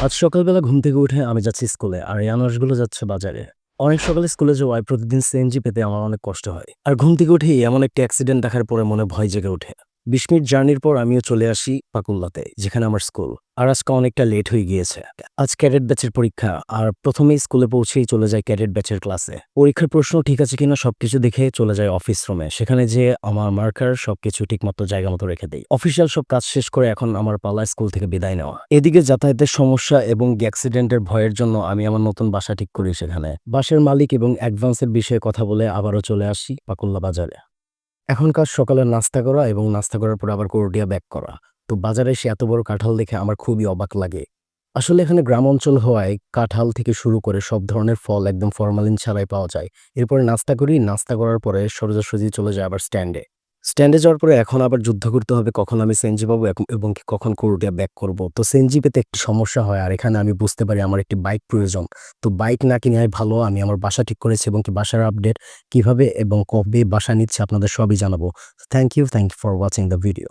আজ সকালবেলা ঘুম থেকে উঠে আমি যাচ্ছি স্কুলে আর এই আনারসগুলো যাচ্ছে বাজারে। অনেক সকালে স্কুলে যাওয়ায় প্রতিদিন সিএনজি পেতে আমার অনেক কষ্ট হয়। আর ঘুম থেকে উঠেই এমন একটি অ্যাক্সিডেন্ট দেখার পরে মনে ভয় জেগে ওঠে। ২০ মিনিট জার্নির পর আমিও চলে আসি পাকুল্লাতে, যেখানে আমার স্কুল। আর আজকে অনেকটা লেট হয়ে গিয়েছে। আজ ক্যাডেট ব্যাচের পরীক্ষা আর প্রথমেই স্কুলে পৌঁছেই চলে যায় ক্যাডেট ব্যাচের ক্লাসে। পরীক্ষার প্রশ্ন ঠিক আছে কিনা সবকিছু দেখে চলে যায় অফিস রুমে। সেখানে যেয়ে আমার মার্কার সবকিছু ঠিকমতো জায়গা মতো রেখে দেই। অফিসিয়াল সব কাজ শেষ করে এখন আমার পালা স্কুল থেকে বিদায় নেওয়া। এদিকে যাতায়াতের সমস্যা এবং অ্যাক্সিডেন্টের ভয়ের জন্য আমি আমার নতুন বাসা ঠিক করি সেখানে। বাসার মালিক এবং অ্যাডভান্সের বিষয়ে কথা বলে আবারও চলে আসি পাকুল্লা বাজারে। এখন কাজ সকালের নাস্তা করা এবং নাস্তা করার পর আবার কোরডিয়া ব্যাক করা। তো বাজারে এসে এত বড় কাঁঠাল দেখে আমার খুবই অবাক লাগে। আসলে এখানে গ্রাম অঞ্চল হওয়ায় কাঁঠাল থেকে শুরু করে সব ধরনের ফল একদম ফরমালিন ছাড়াই পাওয়া যায়। এরপরে নাস্তা করি, নাস্তা করার পরে সোজাসুজি চলে যায় আবার স্ট্যান্ডে। স্ট্যান্ডে যাওয়ার পরে এখন আবার যুদ্ধ করতে হবে কখন আমি সিএনজি পাবো এবং কি কখন কোরডিয়া ব্যাক করব। তো সিএনজি পেতে একটি সমস্যা হয় আর এখানে আমি বুঝতে পারি আমার একটি বাইক প্রয়োজন। তো বাইক না কিনাই ভালো। আমি আমার বাসা ঠিক করেছি এবং কি বাসার আপডেট কিভাবে এবং কবে বাসা নিচ্ছে আপনাদের সবই জানাবো। Thank you for watching the video.